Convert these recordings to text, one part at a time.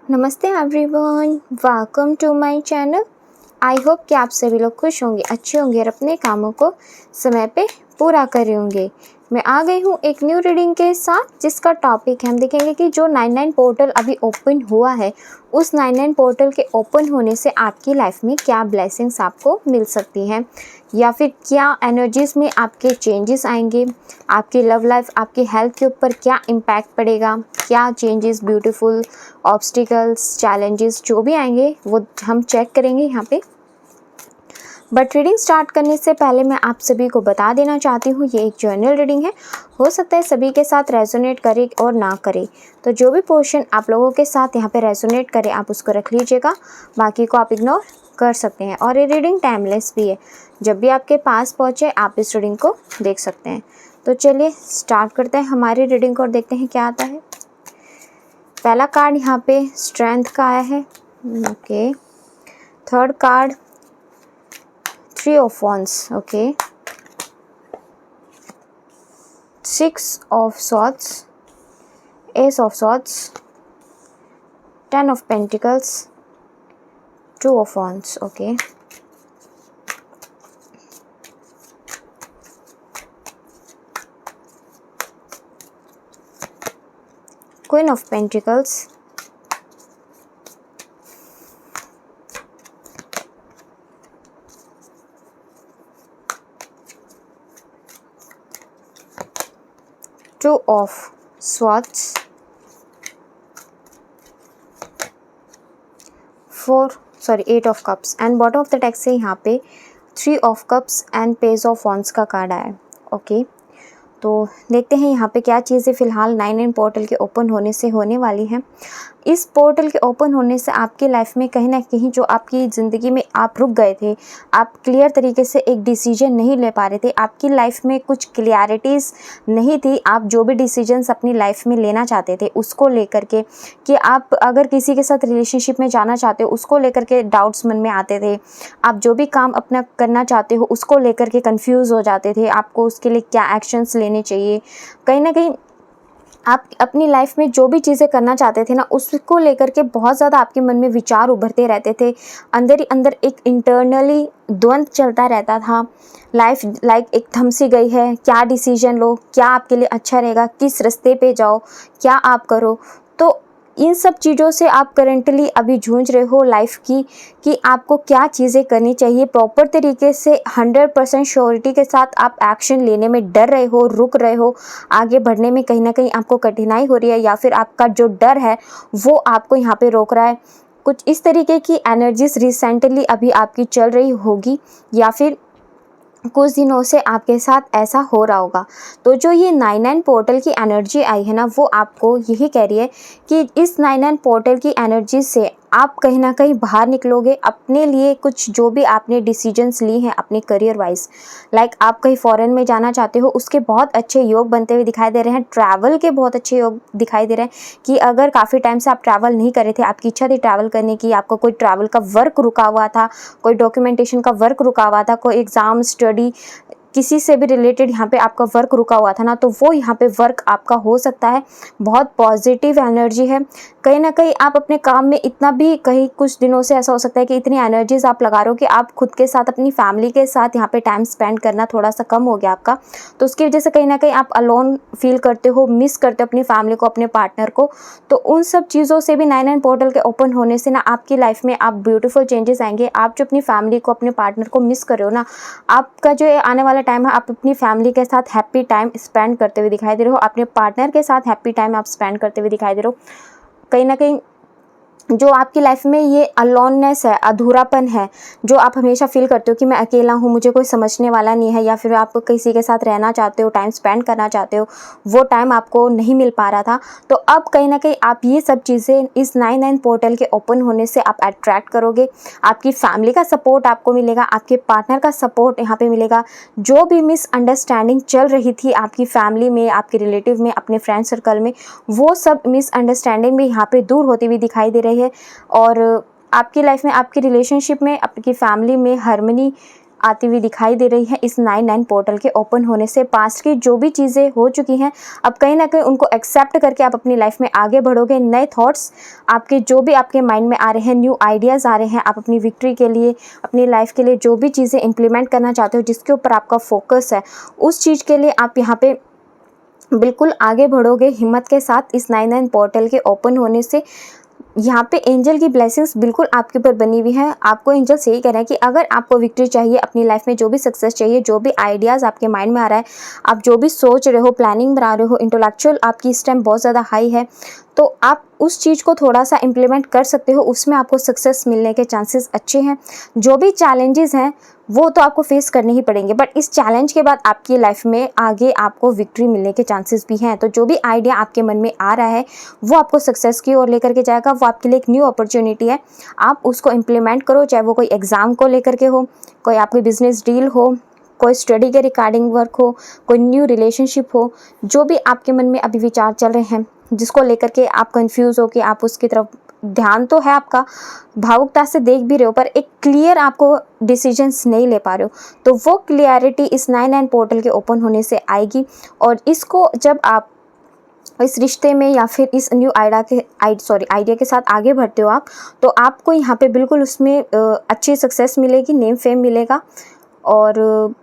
नमस्ते everyone, welcome to my channel. I hope कि आप सभी लोग खुश होंगे, अच्छे होंगे और अपने कामों को समय पे पूरा कर रहे होंगे। मैं आ गई हूँ एक न्यू रीडिंग के साथ, जिसका टॉपिक है हम देखेंगे कि जो 99 पोर्टल अभी ओपन हुआ है, उस 99 पोर्टल के ओपन होने से आपकी लाइफ में क्या ब्लेसिंग्स आपको मिल सकती हैं, या फिर क्या एनर्जीज में आपके चेंजेस आएंगे, आपकी लव लाइफ, आपकी हेल्थ के ऊपर क्या इम्पैक्ट पड़ेगा, क्या चेंजेस, ब्यूटीफुल ऑब्स्टिकल्स, चैलेंजेस जो भी आएंगे वो हम चेक करेंगे यहाँ पे। बट रीडिंग स्टार्ट करने से पहले मैं आप सभी को बता देना चाहती हूँ, ये एक जर्नल रीडिंग है। हो सकता है सभी के साथ रेजोनेट करे और ना करे, तो जो भी पोर्शन आप लोगों के साथ यहाँ पे रेजोनेट करे आप उसको रख लीजिएगा, बाकी को आप इग्नोर कर सकते हैं। और ये रीडिंग टाइमलेस भी है, जब भी आपके पास पहुँचे आप इस रीडिंग को देख सकते हैं। तो चलिए स्टार्ट करते हैं हमारी रीडिंग को और देखते हैं क्या आता है। पहला कार्ड यहाँ पे स्ट्रेंथ का आया है। Okay, third card 3 of wands. Okay, 6 of swords, S of swords, 10 of pentacles, 2 of wands. Okay, queen of pentacles, 2 of swords, 8 of cups and bottom of the text से यहाँ पे 3 of cups and page of wands का card आया है। Okay, तो देखते हैं यहाँ पे क्या चीज़ें फ़िलहाल 99 पोर्टल के ओपन होने से होने वाली हैं। इस पोर्टल के ओपन होने से आपकी लाइफ में कहीं ना कहीं जो आपकी ज़िंदगी में आप रुक गए थे, आप क्लियर तरीके से एक डिसीजन नहीं ले पा रहे थे, आपकी लाइफ में कुछ क्लियरिटीज़ नहीं थी, आप जो भी डिसीजंस अपनी लाइफ में लेना चाहते थे उसको लेकर के, कि आप अगर किसी के साथ रिलेशनशिप में जाना चाहते हो उसको लेकर के डाउट्स मन में आते थे, आप जो भी काम अपना करना चाहते हो उसको लेकर के कंफ्यूज हो जाते थे, आपको उसके लिए क्या एक्शंस लेने चाहिए। कहीं ना कहीं आप अपनी लाइफ में जो भी चीज़ें करना चाहते थे ना, उसको लेकर के बहुत ज़्यादा आपके मन में विचार उभरते रहते थे, अंदर ही अंदर एक इंटरनली द्वंद्व चलता रहता था। लाइफ लाइक एक थम सी गई है, क्या डिसीजन लो, क्या आपके लिए अच्छा रहेगा, किस रास्ते पे जाओ, क्या आप करो। तो इन सब चीज़ों से आप करेंटली अभी जूझ रहे हो लाइफ की, कि आपको क्या चीज़ें करनी चाहिए। प्रॉपर तरीके से 100% श्योरिटी के साथ आप एक्शन लेने में डर रहे हो, रुक रहे हो, आगे बढ़ने में कहीं ना कहीं आपको कठिनाई हो रही है, या फिर आपका जो डर है वो आपको यहाँ पे रोक रहा है। कुछ इस तरीके की एनर्जीज रिसेंटली अभी आपकी चल रही होगी, या फिर कुछ दिनों से आपके साथ ऐसा हो रहा होगा। तो जो ये 99 पोर्टल की एनर्जी आई है ना, वो आपको यही कह रही है कि इस 99 पोर्टल की एनर्जी से आप कहीं ना कहीं बाहर निकलोगे, अपने लिए कुछ जो भी आपने डिसीजंस ली हैं अपने करियर वाइज। लाइक आप कहीं फॉरेन में जाना चाहते हो, उसके बहुत अच्छे योग बनते हुए दिखाई दे रहे हैं। ट्रैवल के बहुत अच्छे योग दिखाई दे रहे हैं, कि अगर काफ़ी टाइम से आप ट्रैवल नहीं कर रहे थे, आपकी इच्छा थी ट्रैवल करने की, आपका कोई ट्रैवल का वर्क रुका हुआ था, कोई डॉक्यूमेंटेशन का वर्क रुका हुआ था, कोई एग्ज़ाम स्टडी किसी से भी रिलेटेड यहाँ पे आपका वर्क रुका हुआ था ना, तो वो यहाँ पे वर्क आपका हो सकता है। बहुत पॉजिटिव एनर्जी है। कहीं ना कहीं आप अपने काम में इतना भी, कहीं कुछ दिनों से ऐसा हो सकता है कि इतनी एनर्जीज आप लगा रहे हो कि आप खुद के साथ, अपनी फैमिली के साथ यहाँ पे टाइम स्पेंड करना थोड़ा सा कम हो गया आपका। तो उसकी वजह से कहीं ना कहीं आप अलोन फील करते हो, मिस करते हो अपनी फैमिली को, अपने पार्टनर को। तो उन सब चीज़ों से भी 99 पोर्टल के ओपन होने से ना आपकी लाइफ में आप ब्यूटीफुल चेंजेस आएंगे। आप जो अपनी फैमिली को, अपने पार्टनर को मिस कर रहे हो ना, आपका जो आने वाला टाइम है आप अपनी फैमिली के साथ हैप्पी टाइम स्पेंड करते हुए दिखाई दे रहे हो, अपने पार्टनर के साथ हैप्पी टाइम आप स्पेंड करते हुए दिखाई दे रहे हो। कहीं ना कहीं जो आपकी लाइफ में ये अलोननेस है, अधूरापन है, जो आप हमेशा फील करते हो कि मैं अकेला हूँ, मुझे कोई समझने वाला नहीं है, या फिर आप किसी के साथ रहना चाहते हो, टाइम स्पेंड करना चाहते हो, वो टाइम आपको नहीं मिल पा रहा था। तो अब कहीं ना कहीं आप ये सब चीज़ें इस 99 पोर्टल के ओपन होने से आप अट्रैक्ट करोगे। आपकी फैमिली का सपोर्ट आपको मिलेगा, आपके पार्टनर का सपोर्ट यहाँ पे मिलेगा। जो भी मिसअंडरस्टैंडिंग चल रही थी आपकी फैमिली में, आपके रिलेटिव में, अपने फ्रेंड सर्कल में, वो सब मिसअंडरस्टैंडिंग भी यहाँ पे दूर होती हुई दिखाई दे रही है। और आपकी लाइफ में, आपकी रिलेशनशिप में, आपकी फैमिली में हार्मनी आती हुई दिखाई दे रही है इस 9-9 पोर्टल के ओपन होने से। पास्ट की जो भी चीज़ें हो चुकी हैं, अब कहीं ना कहीं उनको एक्सेप्ट करके आप अपनी लाइफ में आगे बढ़ोगे। नए थॉट्स आपके जो भी आपके माइंड में आ रहे हैं, न्यू आइडियाज़ आ रहे हैं, आप अपनी विक्ट्री के लिए, अपनी लाइफ के लिए जो भी चीज़ें इंप्लीमेंट करना चाहते हो, जिसके ऊपर आपका फोकस है, उस चीज़ के लिए आप यहाँ पे बिल्कुल आगे बढ़ोगे हिम्मत के साथ। इस 9-9 पोर्टल के ओपन होने से यहाँ पे एंजल की ब्लेसिंग्स बिल्कुल आपके ऊपर बनी हुई है। आपको एंजल से ही कह रहे हैं कि अगर आपको विक्ट्री चाहिए अपनी लाइफ में, जो भी सक्सेस चाहिए, जो भी आइडियाज़ आपके माइंड में आ रहा है, आप जो भी सोच रहे हो, प्लानिंग बना रहे हो, इंटेलेक्चुअल आपकी इस टाइम बहुत ज़्यादा हाई है, तो आप उस चीज़ को थोड़ा सा इम्प्लीमेंट कर सकते हो, उसमें आपको सक्सेस मिलने के चांसेस अच्छे हैं। जो भी चैलेंजेस हैं वो तो आपको फेस करने ही पड़ेंगे, बट इस चैलेंज के बाद आपकी लाइफ में आगे आपको विक्ट्री मिलने के चांसेस भी हैं। तो जो भी आइडिया आपके मन में आ रहा है वो आपको सक्सेस की ओर लेकर के जाएगा। वो आपके लिए एक न्यू अपॉर्चुनिटी है, आप उसको इम्प्लीमेंट करो, चाहे वो कोई एग्ज़ाम को लेकर के हो, कोई आपकी बिजनेस डील हो, कोई स्टडी के रिगार्डिंग वर्क हो, कोई न्यू रिलेशनशिप हो, जो भी आपके मन में अभी विचार चल रहे हैं, जिसको लेकर के आप कंफ्यूज हो कि आप उसकी तरफ ध्यान तो है आपका, भावुकता से देख भी रहे हो, पर एक क्लियर आपको डिसीजंस नहीं ले पा रहे हो, तो वो क्लियरिटी इस 9-9 पोर्टल के ओपन होने से आएगी। और इसको जब आप इस रिश्ते में या फिर इस न्यू आइडिया के साथ आगे बढ़ते हो आप, तो आपको यहाँ पे बिल्कुल उसमें अच्छी सक्सेस मिलेगी, नेम फेम मिलेगा, और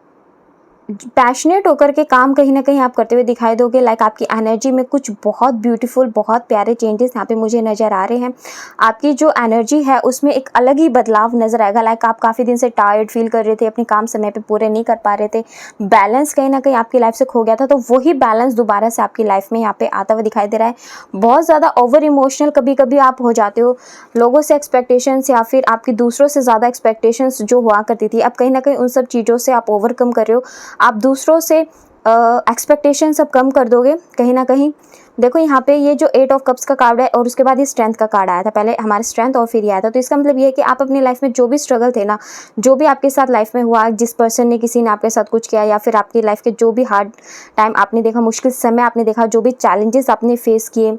पैशनेट होकर के काम कहीं ना कहीं आप करते हुए दिखाई दोगे। लाइक आपकी एनर्जी में कुछ बहुत ब्यूटीफुल, बहुत प्यारे चेंजेस यहाँ पे मुझे नज़र आ रहे हैं। आपकी जो एनर्जी है उसमें एक अलग ही बदलाव नज़र आएगा। लाइक आप काफ़ी दिन से टायर्ड फील कर रहे थे, अपने काम समय पे पूरे नहीं कर पा रहे थे, बैलेंस कहीं ना कहीं आपकी लाइफ से खो गया था, तो वही बैलेंस दोबारा से आपकी लाइफ में यहाँ पे आता हुआ दिखाई दे रहा है। बहुत ज़्यादा ओवर इमोशनल कभी कभी आप हो जाते हो, लोगों से एक्सपेक्टेशंस या फिर आपकी दूसरों से ज़्यादा एक्सपेक्टेशंस जो हुआ करती थी, अब कहीं ना कहीं उन सब चीज़ों से आप ओवरकम कर रहे हो। आप दूसरों से एक्सपेक्टेशन सब कम कर दोगे कहीं ना कहीं। देखो यहाँ पे ये जो 8 ऑफ कप्स का कार्ड है और उसके बाद ये स्ट्रेंथ का कार्ड आया था, पहले हमारे स्ट्रेंथ और फिर ये आया था, तो इसका मतलब ये है कि आप अपनी लाइफ में जो भी स्ट्रगल थे ना, जो भी आपके साथ लाइफ में हुआ, जिस पर्सन ने, किसी ने आपके साथ कुछ किया, या फिर आपकी लाइफ के जो भी हार्ड टाइम आपने देखा, मुश्किल समय आपने देखा, जो भी चैलेंजेस आपने फेस किए,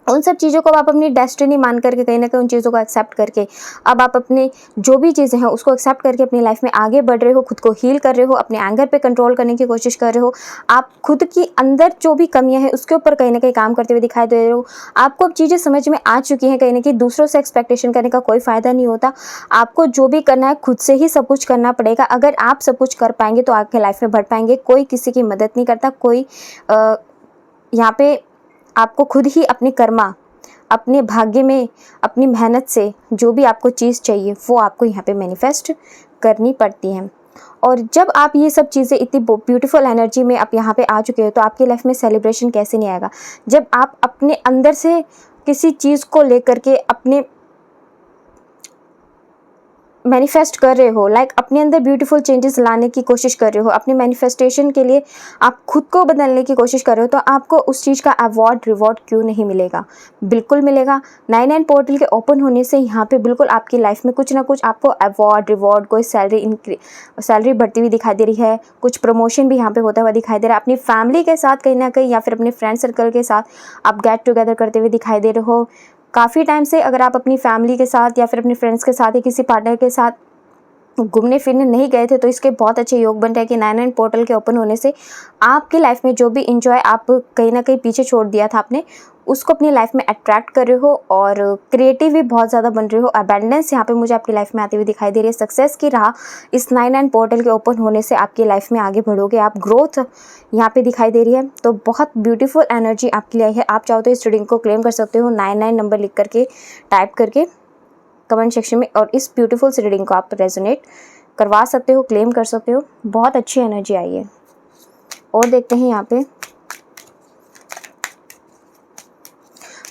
उन सब चीज़ों को आप अपनी डेस्टिनी मान करके कहीं ना कहीं उन चीज़ों को एक्सेप्ट करके अब आप अपने जो भी चीज़ें हैं उसको एक्सेप्ट करके अपनी लाइफ में आगे बढ़ रहे हो, खुद को हील कर रहे हो, अपने एंगर पे कंट्रोल करने की कोशिश कर रहे हो। आप खुद की अंदर जो भी कमियां हैं उसके ऊपर कहीं ना कहीं काम करते हुए दिखाई दे रहे हो। आपको अब चीज़ें समझ में आ चुकी हैं कहीं ना कहीं दूसरों से एक्सपेक्टेशन करने का कोई फ़ायदा नहीं होता। आपको जो भी करना है खुद से ही सब कुछ करना पड़ेगा। अगर आप सब कुछ कर पाएंगे तो आपके लाइफ में बढ़ पाएंगे। कोई किसी की मदद नहीं करता, कोई यहाँ पे आपको खुद ही अपनी कर्मा, अपने भाग्य में, अपनी मेहनत से जो भी आपको चीज़ चाहिए वो आपको यहाँ पे मैनिफेस्ट करनी पड़ती है। और जब आप ये सब चीज़ें इतनी ब्यूटीफुल एनर्जी में आप यहाँ पे आ चुके हो, तो आपकी लाइफ में सेलिब्रेशन कैसे नहीं आएगा। जब आप अपने अंदर से किसी चीज़ को लेकर के अपने मैनिफेस्ट कर रहे हो, लाइक अपने अंदर ब्यूटीफुल चेंजेस लाने की कोशिश कर रहे हो, अपने मैनिफेस्टेशन के लिए आप खुद को बदलने की कोशिश कर रहे हो, तो आपको उस चीज़ का अवार्ड रिवॉर्ड क्यों नहीं मिलेगा, बिल्कुल मिलेगा। 9-9 पोर्टल के ओपन होने से यहाँ पे बिल्कुल आपकी लाइफ में कुछ ना कुछ आपको अवार्ड रिवॉर्ड, कोई सैलरी बढ़ती हुई दिखाई दे रही है, कुछ प्रमोशन भी यहाँ पे होता हुआ दिखाई दे रहा है। अपनी फैमिली के साथ कहीं ना कहीं या फिर अपने फ्रेंड सर्कल के साथ आप गेट टुगेदर करते हुए दिखाई दे रहे हो। काफ़ी टाइम से अगर आप अपनी फैमिली के साथ या फिर अपने फ्रेंड्स के साथ या किसी पार्टनर के साथ घूमने फिरने नहीं गए थे, तो इसके बहुत अच्छे योग बन रहे हैं कि 9-9 पोर्टल के ओपन होने से आपकी लाइफ में जो भी इंजॉय आप कहीं ना कहीं पीछे छोड़ दिया था आपने, उसको अपनी लाइफ में अट्रैक्ट कर रहे हो और क्रिएटिव भी बहुत ज़्यादा बन रहे हो। अबेंडेंस यहाँ पे मुझे आपकी लाइफ में आती हुई दिखाई दे रही है। सक्सेस की राह इस 9-9 पोर्टल के ओपन होने से आपकी लाइफ में आगे बढ़ोगे आप, ग्रोथ यहाँ पे दिखाई दे रही है। तो बहुत ब्यूटीफुल एनर्जी आपके लिए है। आप चाहो तो इस रीडिंग को क्लेम कर सकते हो 99 नंबर लिख करके, टाइप करके कमेंट सेक्शन में, और इस ब्यूटीफुल से रीडिंग को आप रेजोनेट करवा सकते हो, क्लेम कर सकते हो। बहुत अच्छी एनर्जी आई है। और देखते हैं यहाँ पे,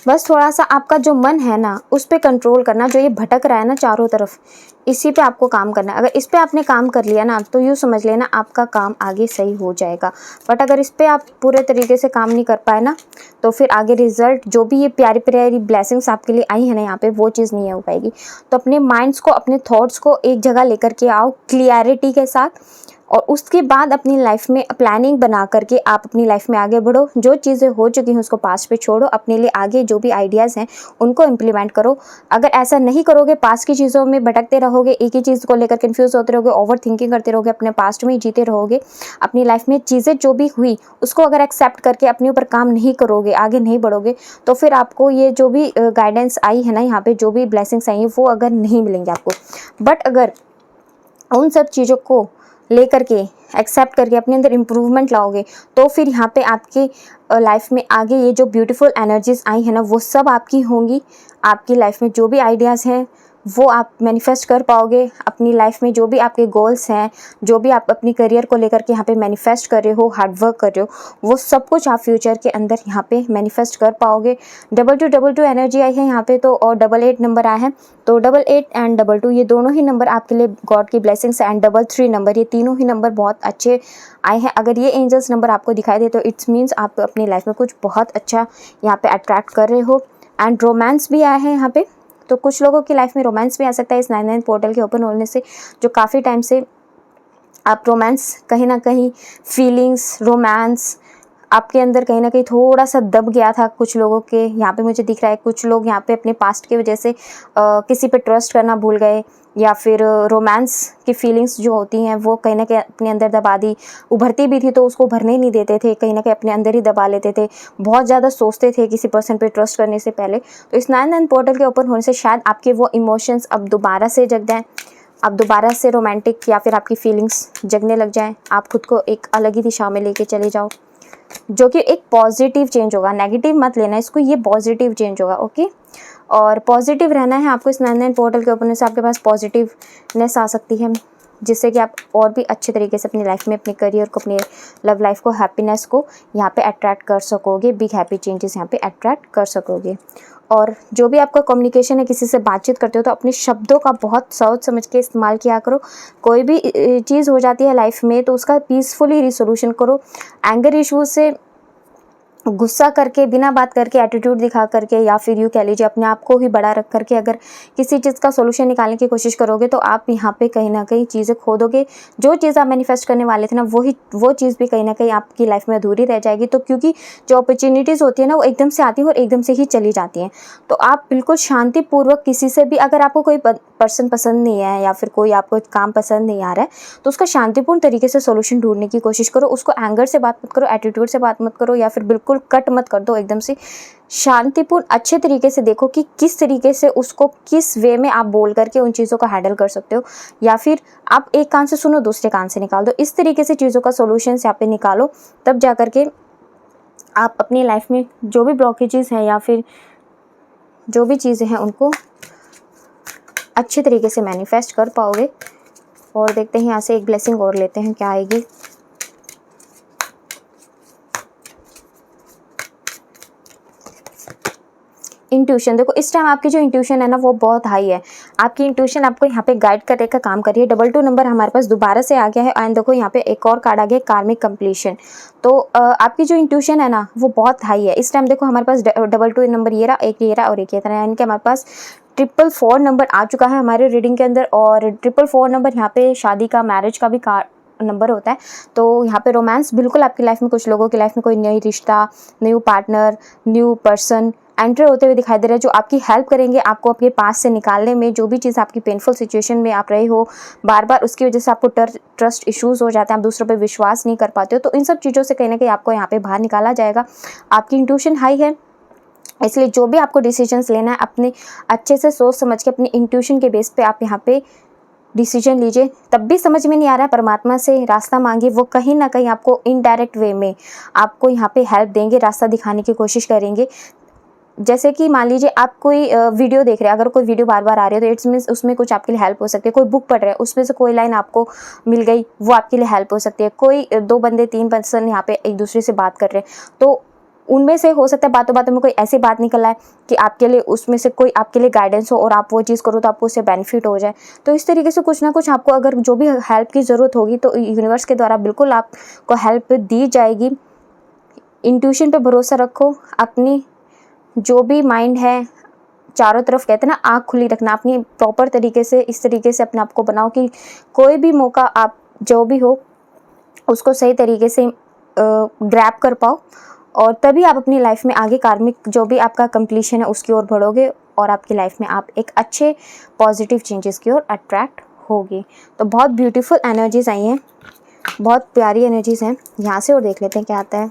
बस थोड़ा सा आपका जो मन है ना उस पर कंट्रोल करना, जो ये भटक रहा है ना चारों तरफ, इसी पे आपको काम करना है। अगर इस पे आपने काम कर लिया ना तो यूँ समझ लेना आपका काम आगे सही हो जाएगा। बट अगर इस पे आप पूरे तरीके से काम नहीं कर पाए ना, तो फिर आगे रिजल्ट, जो भी ये प्यारी प्यारी ब्लेसिंग्स आपके लिए आई है ना यहाँ पे, वो चीज़ नहीं हो पाएगी। तो अपने माइंड्स को, अपने थॉट्स को एक जगह लेकर के आओ क्लियरिटी के साथ। और उसके बाद अपनी लाइफ में प्लानिंग बना करके आप अपनी लाइफ में आगे बढ़ो। जो चीज़ें हो चुकी हैं उसको पास्ट पे छोड़ो, अपने लिए आगे जो भी आइडियाज़ हैं उनको इम्प्लीमेंट करो। अगर ऐसा नहीं करोगे, पास्ट की चीज़ों में भटकते रहोगे, एक ही चीज़ को लेकर कन्फ्यूज़ होते रहोगे, ओवर थिंकिंग करते रहोगे, अपने पास्ट में ही जीते रहोगे, अपनी लाइफ में चीज़ें जो भी हुई उसको अगर एक्सेप्ट करके अपने ऊपर काम नहीं करोगे, आगे नहीं बढ़ोगे, तो फिर आपको ये जो भी गाइडेंस आई है ना, यहाँ पे जो भी ब्लेसिंग्स आई हैं वो अगर नहीं मिलेंगे आपको। बट अगर उन सब चीज़ों को लेकर के एक्सेप्ट करके अपने अंदर इम्प्रूवमेंट लाओगे, तो फिर यहाँ पे आपकी लाइफ में आगे ये जो ब्यूटीफुल एनर्जीज आई है ना वो सब आपकी होंगी। आपकी लाइफ में जो भी आइडियाज़ हैं वो आप मैनिफेस्ट कर पाओगे। अपनी लाइफ में जो भी आपके गोल्स हैं, जो भी आप अपनी करियर को लेकर के यहाँ पे मैनिफेस्ट कर रहे हो, हार्ड वर्क कर रहे हो, वो सब कुछ आप फ्यूचर के अंदर यहाँ पे मैनिफेस्ट कर पाओगे। 2222 एनर्जी आई है यहाँ पे तो, और 88 नंबर आया है, तो 88 एंड 22 ये दोनों ही नंबर आपके लिए गॉड की ब्लेसिंग्स एंड 33 नंबर, ये तीनों ही नंबर बहुत अच्छे आए हैं। अगर ये एंजल्स नंबर आपको दिखाई दे तो इट्स मीन्स आप अपनी लाइफ में कुछ बहुत अच्छा यहाँ पे अट्रैक्ट कर रहे हो। एंड रोमांस भी आया है यहाँ पे, तो कुछ लोगों की लाइफ में रोमांस भी आ सकता है इस 99 पोर्टल के ओपन होने से, जो काफ़ी टाइम से आप रोमांस कहीं ना कहीं फीलिंग्स, रोमांस आपके अंदर कहीं ना कहीं थोड़ा सा दब गया था कुछ लोगों के। यहाँ पे मुझे दिख रहा है कुछ लोग यहाँ पे अपने पास्ट की वजह से किसी पे ट्रस्ट करना भूल गए, या फिर रोमांस की फीलिंग्स जो होती हैं वो कहीं ना कहीं अपने अंदर दबा दी। उभरती भी थी तो उसको उभरने ही नहीं देते थे, कहीं ना कहीं अपने अंदर ही दबा लेते थे, बहुत ज़्यादा सोचते थे किसी पर्सन पे ट्रस्ट करने से पहले। तो इस 99 पोर्टल के ओपन होने से शायद आपके वो इमोशंस अब दोबारा से जग जाएँ, आप दोबारा से रोमांटिक या फिर आपकी फीलिंग्स जगने लग जाएँ, आप खुद को एक अलग ही दिशा में लेके चले जाओ, जो कि एक पॉजिटिव चेंज होगा। नेगेटिव मत लेना इसको, ये पॉजिटिव चेंज होगा। ओके, और पॉजिटिव रहना है आपको। इस 99 पोर्टल के ओपन से आपके पास पॉजिटिवनेस आ सकती है, जिससे कि आप और भी अच्छे तरीके से अपनी लाइफ में, अपने करियर को, अपनी लव लाइफ को, हैप्पीनेस को यहाँ पे अट्रैक्ट कर सकोगे, बिग हैप्पी चेंजेस यहाँ पे अट्रैक्ट कर सकोगे। और जो भी आपका कम्युनिकेशन है, किसी से बातचीत करते हो तो अपने शब्दों का बहुत सोच समझ के इस्तेमाल किया करो। कोई भी चीज़ हो जाती है लाइफ में तो उसका पीसफुली रिसोल्यूशन करो। एंगर इशूज़ से गुस्सा करके, बिना बात करके, एटीट्यूड दिखा करके, या फिर यूँ कह लीजिए अपने आप को ही बड़ा रख करके अगर किसी चीज़ का सॉल्यूशन निकालने की कोशिश करोगे तो आप यहाँ पे कहीं ना कहीं चीज़ें खो दोगे। जो चीज़ आप मैनिफेस्ट करने वाले थे ना वो चीज़ भी कहीं ना कहीं आपकी लाइफ में अधूरी रह जाएगी। तो क्योंकि जो अपॉर्चुनिटीज़ होती है ना वो एकदम से आती हैं और एकदम से ही चली जाती हैं। तो आप बिल्कुल शांतिपूर्वक किसी से भी, अगर आपको कोई पर्सन पसंद नहीं है या फिर कोई आपको काम पसंद नहीं आ रहा है, तो उसका शांतिपूर्ण तरीके से सॉल्यूशन ढूंढने की कोशिश करो। उसको एंगर से बात मत करो, एटीट्यूड से बात मत करो, या फिर बिल्कुल कट मत कर दो एकदम से। शांतिपूर्ण अच्छे तरीके से देखो कि किस तरीके से उसको, किस वे में आप बोल करके उन चीज़ों को हैंडल कर सकते हो, या फिर आप एक कान से सुनो दूसरे कान से निकाल दो। इस तरीके से चीज़ों का सॉल्यूशन यहाँ पे निकालो, तब जा करके आप अपनी लाइफ में जो भी ब्लॉकेजेस हैं या फिर जो भी चीज़ें हैं उनको अच्छे तरीके से मैनिफेस्ट कर पाओगे। और देखते हैं यहाँ से एक ब्लेसिंग और लेते हैं क्या आएगी। इंट्यूशन, देखो इस टाइम आपकी जो इंट्यूशन है ना वो बहुत हाई है। आपकी इंट्यूशन आपको यहाँ पे गाइड करने का काम कर रही है। 22 नंबर हमारे पास दोबारा से आ गया है, एंड देखो यहाँ पे एक और कार्ड आ गया, कार्मिक कंप्लीशन। तो आपकी जो इंट्यूशन है ना वो बहुत हाई है इस टाइम। देखो हमारे पास 22 नंबर ये रहा, एक ये रहा और एक ये रहा, यानी कि हमारे पास 444 नंबर आ चुका है हमारे रीडिंग के अंदर। और 444 नंबर यहाँ पे शादी का, मैरिज का भी नंबर होता है। तो यहाँ पे रोमांस बिल्कुल आपकी लाइफ में, कुछ लोगों की लाइफ में कोई नई रिश्ता, new partner, new person enter होते हुए दिखाई दे रहे हैं, जो आपकी हेल्प करेंगे आपको अपने पास से निकालने में। जो भी चीज़ आपकी पेनफुल सिचुएशन में आप रहे हो बार बार, उसकी वजह से आपको ट्रस्ट इश्यूज़ हो जाते हैं, आप दूसरों पे विश्वास नहीं कर पाते हो, तो इन सब चीज़ों से कहीं ना कहीं आपको यहाँ पे बाहर निकाला जाएगा। आपकी इंट्यूशन हाई है, इसलिए जो भी आपको डिसीजंस लेना है अपने अच्छे से सोच समझ के, अपनी इंट्यूशन के बेस पे आप यहाँ पे डिसीजन लीजिए। तब भी समझ में नहीं आ रहा है, परमात्मा से रास्ता मांगिए, वो कहीं ना कहीं आपको इनडायरेक्ट वे में आपको यहाँ पे हेल्प देंगे, रास्ता दिखाने की कोशिश करेंगे। जैसे कि मान लीजिए आप कोई वीडियो देख रहे हैं, अगर कोई वीडियो बार बार आ रही है तो इट्स मीन्स उसमें कुछ आपके लिए हेल्प हो सकती है। कोई बुक पढ़ रहे हैं, उसमें से कोई लाइन आपको मिल गई, वो आपके लिए हेल्प हो सकती है। कोई 2 बंदे 3 पर्सन यहाँ पे एक दूसरे से बात कर रहे हैं, तो उनमें से हो सकता है बातों बातों में कोई ऐसी बात निकल आए कि आपके लिए उसमें से कोई आपके लिए गाइडेंस हो और आप वो चीज़ करो तो आपको उससे बेनिफिट हो जाए। तो इस तरीके से कुछ ना कुछ आपको, अगर जो भी हेल्प की ज़रूरत होगी तो यूनिवर्स के द्वारा बिल्कुल आपको हेल्प दी जाएगी। इंट्यूशन पे भरोसा रखो, अपनी जो भी माइंड है चारों तरफ, कहते हैं ना आँख खुली रखना, अपनी प्रॉपर तरीके से, इस तरीके से अपने आप को बनाओ कि कोई भी मौका आप जो भी हो उसको सही तरीके से ग्रैब कर पाओ, और तभी आप अपनी लाइफ में आगे कार्मिक जो भी आपका कंप्लीशन है उसकी ओर बढ़ोगे, और आपकी लाइफ में आप एक अच्छे पॉजिटिव चेंजेस की ओर अट्रैक्ट होगी। तो बहुत ब्यूटीफुल एनर्जीज आई हैं, बहुत प्यारी एनर्जीज हैं। यहाँ से और देख लेते हैं क्या आता है।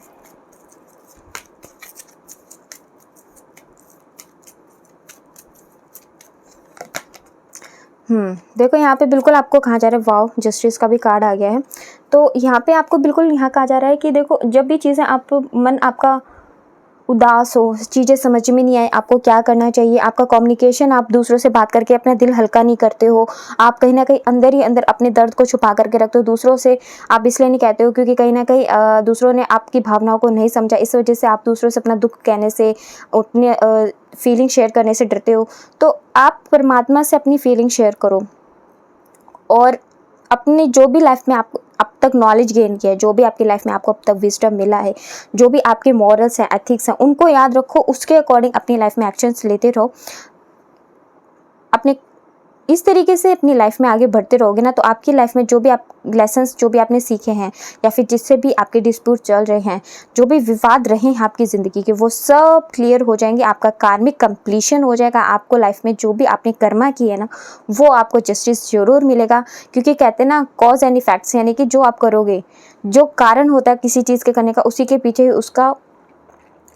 देखो यहाँ पे बिल्कुल आपको कहा जा रहा है, वाव, जस्टिस का भी कार्ड आ गया है। तो यहाँ पे आपको बिल्कुल यहाँ कहा जा रहा है कि देखो, जब भी चीज़ें मन आपका उदास हो, चीज़ें समझ में नहीं आए, आपको क्या करना चाहिए, आपका कम्युनिकेशन, आप दूसरों से बात करके अपना दिल हल्का नहीं करते हो, आप कहीं ना कहीं अंदर ही अंदर अपने दर्द को छुपा करके रखते हो। दूसरों से आप इसलिए नहीं कहते हो क्योंकि कहीं ना कहीं दूसरों ने आपकी भावनाओं को नहीं समझा, इस वजह से आप दूसरों से अपना दुख कहने से, अपने फीलिंग शेयर करने से डरते हो। तो आप परमात्मा से अपनी फीलिंग शेयर करो, और अपनी जो भी लाइफ में आप अब तक नॉलेज गेन किया है, जो भी आपकी लाइफ में आपको अब तक विजडम मिला है, जो भी आपके मॉरल्स हैं, एथिक्स हैं, उनको याद रखो, उसके अकॉर्डिंग अपनी लाइफ में एक्शंस लेते रहो। अपने इस तरीके से अपनी लाइफ में आगे बढ़ते रहोगे ना, तो आपकी लाइफ में जो भी आप लेसन्स जो भी आपने सीखे हैं, या फिर जिससे भी आपके डिस्प्यूट चल रहे हैं, जो भी विवाद रहे हैं आपकी ज़िंदगी के, वो सब क्लियर हो जाएंगे। आपका कार्मिक कंप्लीशन हो जाएगा। आपको लाइफ में जो भी आपने कर्मा किए है ना, वो आपको जस्टिस जरूर मिलेगा। क्योंकि कहते हैं ना, कॉज एंड इफेक्ट्स, यानी कि जो आप करोगे, जो कारण होता है किसी चीज़ के करने का, उसी के पीछे उसका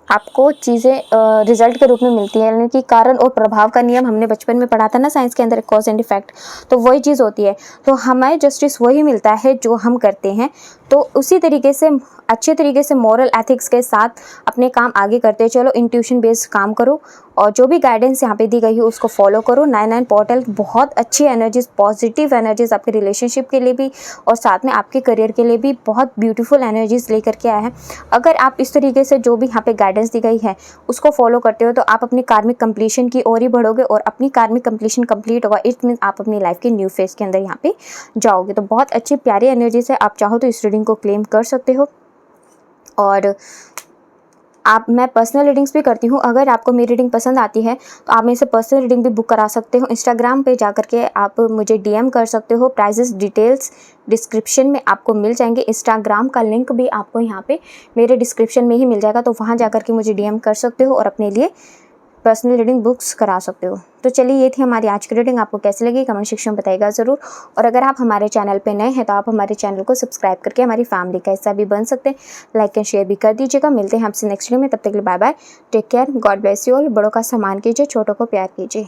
आपको चीज़ें रिजल्ट के रूप में मिलती है। यानी कि कारण और प्रभाव का नियम हमने बचपन में पढ़ा था ना साइंस के अंदर, कॉज एंड इफेक्ट, तो वही चीज़ होती है। तो हमें जस्टिस वही मिलता है जो हम करते हैं। तो उसी तरीके से अच्छे तरीके से मॉरल एथिक्स के साथ अपने काम आगे करते चलो, इंट्यूशन बेस्ड काम करो, और जो भी गाइडेंस यहाँ पे दी गई है उसको फॉलो करो। 99 पोर्टल बहुत अच्छी एनर्जीज, पॉजिटिव एनर्जीज आपके रिलेशनशिप के लिए भी, और साथ में आपके करियर के लिए भी बहुत ब्यूटीफुल एनर्जीज लेकर के आया है। अगर आप इस तरीके से जो भी यहाँ पे गाइडेंस दी गई है उसको फॉलो करते हो, तो आप अपनी कार्मिक कंप्लीशन की ओर ही बढ़ोगे, और अपनी कार्मिक कंप्लीशन कंप्लीट होगा, इट मीन्स आप अपनी लाइफ के न्यू फेज के अंदर यहाँ पे जाओगे। तो बहुत अच्छी प्यारी एनर्जीज है। आप चाहो तो इस रीडिंग को क्लेम कर सकते हो। और मैं पर्सनल रीडिंग्स भी करती हूँ। अगर आपको मेरी रीडिंग पसंद आती है तो आप मेरे से पर्सनल रीडिंग भी बुक करा सकते हो। इंस्टाग्राम पे जा करके आप मुझे डीएम कर सकते हो। प्राइजेस डिटेल्स डिस्क्रिप्शन में आपको मिल जाएंगे। इंस्टाग्राम का लिंक भी आपको यहाँ पे मेरे डिस्क्रिप्शन में ही मिल जाएगा, तो वहाँ जा करके मुझे डीएम कर सकते हो और अपने लिए पर्सनल रीडिंग बुक्स करा सकते हो। तो चलिए, ये थी हमारी आज की रीडिंग। आपको कैसी लगी कमेंट सेक्शन में बताइएगा ज़रूर। और अगर आप हमारे चैनल पे नए हैं तो आप हमारे चैनल को सब्सक्राइब करके हमारी फैमिली का हिस्सा भी बन सकते हैं। लाइक एंड शेयर भी कर दीजिएगा। मिलते हैं आपसे नेक्स्ट वीडियो में, तब तक के लिए bye bye, take care, God bless you all. बड़ों का सम्मान कीजिए, छोटों को प्यार कीजिए।